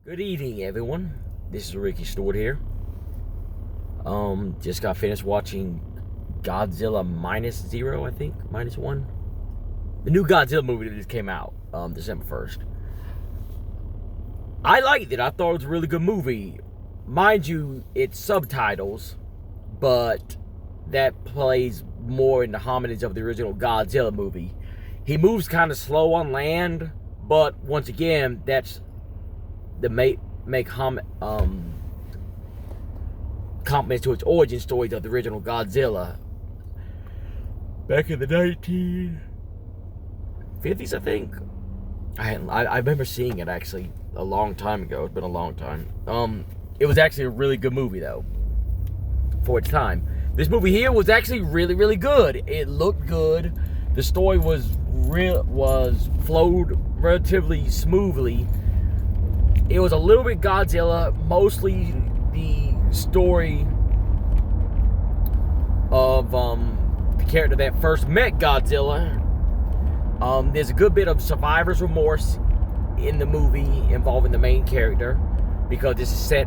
Good evening, everyone. This is Ricky Stewart here. Just got finished watching Godzilla -0, I think, -1. The new Godzilla movie that just came out, December 1st. I liked it. I thought it was a really good movie. Mind you, it's subtitles, but that plays more in the homage of the original Godzilla movie. He moves kind of slow on land, but once again, that's the compliments to its origin stories of the original Godzilla back in the 1950s, I think. I remember seeing it actually a long time ago. It's been a long time. It was actually a really good movie though for its time. This movie here was actually really, really good. It looked good. The story was flowed relatively smoothly. It was a little bit Godzilla, mostly the story of the character that first met Godzilla. There's a good bit of survivor's remorse in the movie involving the main character, because this is set,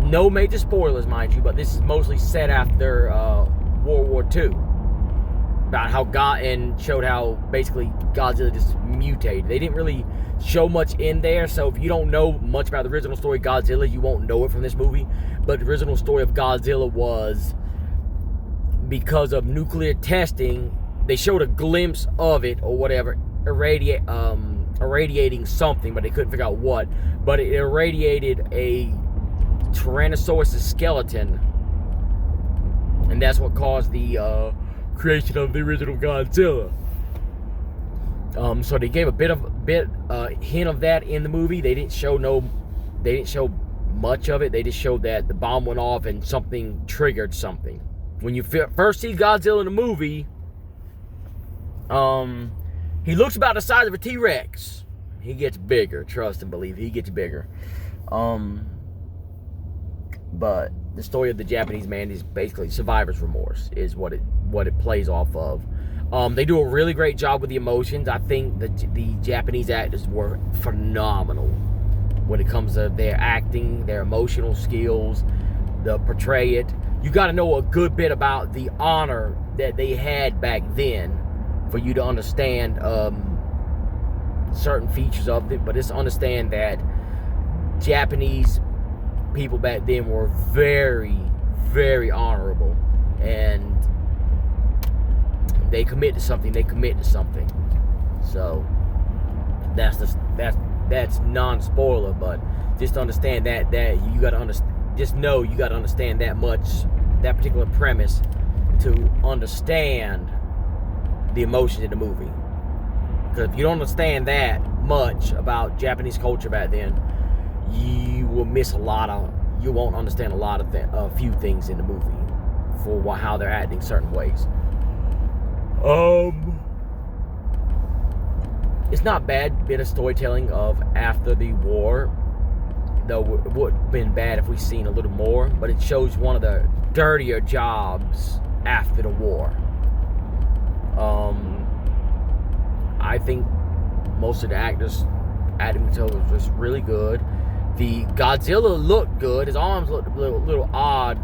no major spoilers mind you, but this is mostly set after World War II. About how showed how basically Godzilla just mutated. They didn't really show much in there, so if you don't know much about the original story of Godzilla, you won't know it from this movie. But the original story of Godzilla was, because of nuclear testing, they showed a glimpse of it or whatever, irradiating something, but they couldn't figure out what. But it irradiated a Tyrannosaurus skeleton, and that's what caused the creation of the original Godzilla. So they gave a hint of that in the movie. They didn't show much of it. They just showed that the bomb went off and something triggered something. When you first see Godzilla in the movie, he looks about the size of a T-Rex. He gets bigger, trust and believe. He gets bigger. But the story of the Japanese man is basically survivor's remorse, is what it plays off of. They do a really great job with the emotions. I think the Japanese actors were phenomenal when it comes to their acting, their emotional skills, the portray it. You got to know a good bit about the honor that they had back then for you to understand certain features of it. But just understand that Japanese people back then were very, very honorable, and they commit to something. So that's non-spoiler, but just understand that you got to understand. Just know you got to understand that particular premise to understand the emotions in the movie. Because if you don't understand that much about Japanese culture back then, you will miss you won't understand a few things in the movie for how they're acting certain ways. It's not bad bit of storytelling of after the war, though it would have been bad if we seen a little more, but it shows one of the dirtier jobs after the war. I think most of the actors acting material was really good. The Godzilla looked good. His arms looked a little odd,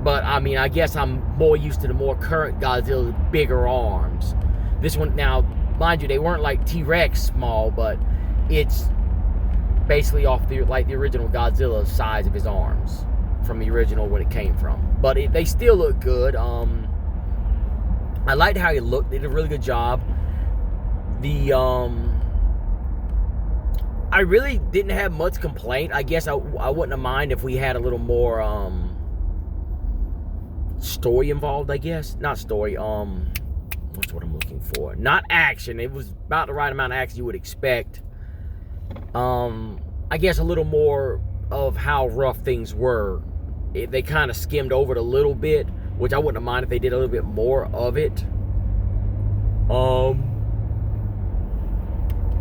but I mean, I guess I'm more used to the more current Godzilla's bigger arms. This one, now, mind you, they weren't like T-Rex small, but it's basically off the original Godzilla size of his arms from the original when it came from. But they still look good. I liked how he looked. They did a really good job. I really didn't have much complaint. I guess I wouldn't have mind if we had a little more story involved, I guess. Not story, what's what I'm looking for? Not action. It was about the right amount of action you would expect. I guess a little more of how rough things were. They kind of skimmed over it a little bit, which I wouldn't have mind if they did a little bit more of it.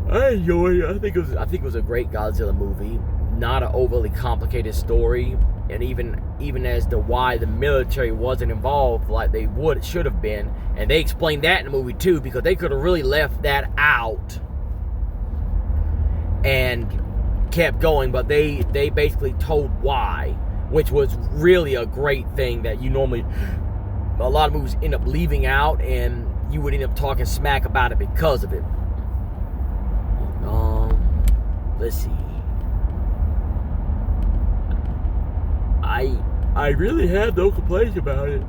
I enjoyed it. I think it was a great Godzilla movie. Not an overly complicated story, and even as to why the military wasn't involved like they should have been, and they explained that in the movie too, because they could have really left that out and kept going, but they basically told why, which was really a great thing that you normally, a lot of movies end up leaving out, and you would end up talking smack about it because of it. Let's see. I really had no complaints about it.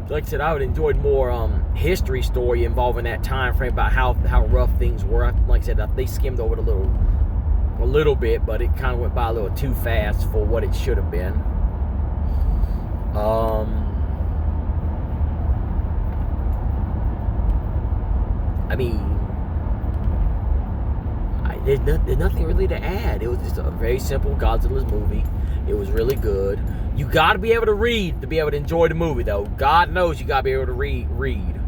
Like I said, I would enjoyed more history story involving that time frame about how rough things were. Like I said, they skimmed over it a little bit, but it kind of went by a little too fast for what it should have been. I mean, there's nothing really to add. It was just a very simple Godzilla's movie. It was really good. You got to be able to read to be able to enjoy the movie, though. God knows you got to be able to read.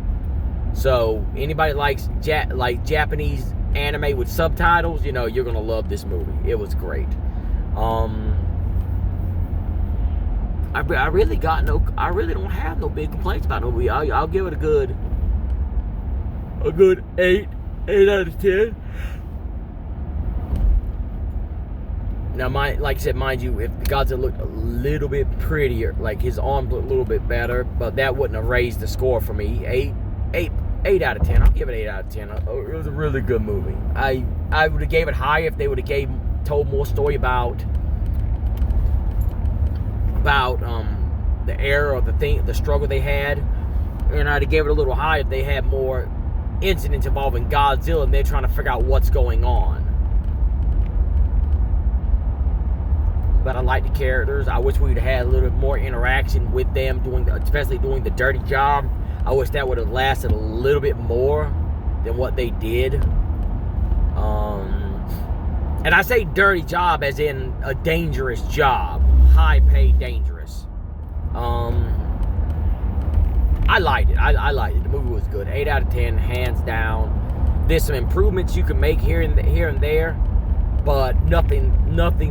So anybody likes Japanese anime with subtitles, you know, you're gonna love this movie. It was great. I really don't have no big complaints about the movie. I'll give it a good 8 out of 10. Now, like I said, mind you, if Godzilla looked a little bit prettier, like his arm looked a little bit better, but that wouldn't have raised the score for me. 8 out of 10. I'll give it 8 out of 10. It was a really good movie. I would have gave it higher if they would have told more story about the era or the struggle they had, and I'd have gave it a little higher if they had more incidents involving Godzilla and they're trying to figure out what's going on. But I like the characters. I wish we'd had a little bit more interaction with them, especially doing the dirty job. I wish that would have lasted a little bit more than what they did. And I say dirty job as in a dangerous job. High paid, dangerous. I liked it. I liked it. The movie was good. 8 out of 10, hands down. There's some improvements you can make here and there, but nothing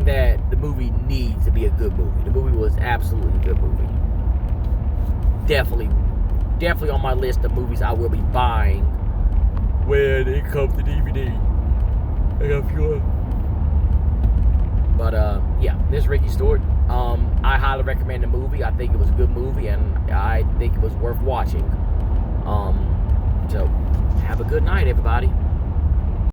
that the movie needs to be a good movie. The movie was absolutely a good movie. Definitely on my list of movies I will be buying when it comes to DVD. I got a few. But yeah, this is Ricky Stewart. I highly recommend the movie. I think it was a good movie, and I think it was worth watching. So have a good night, everybody.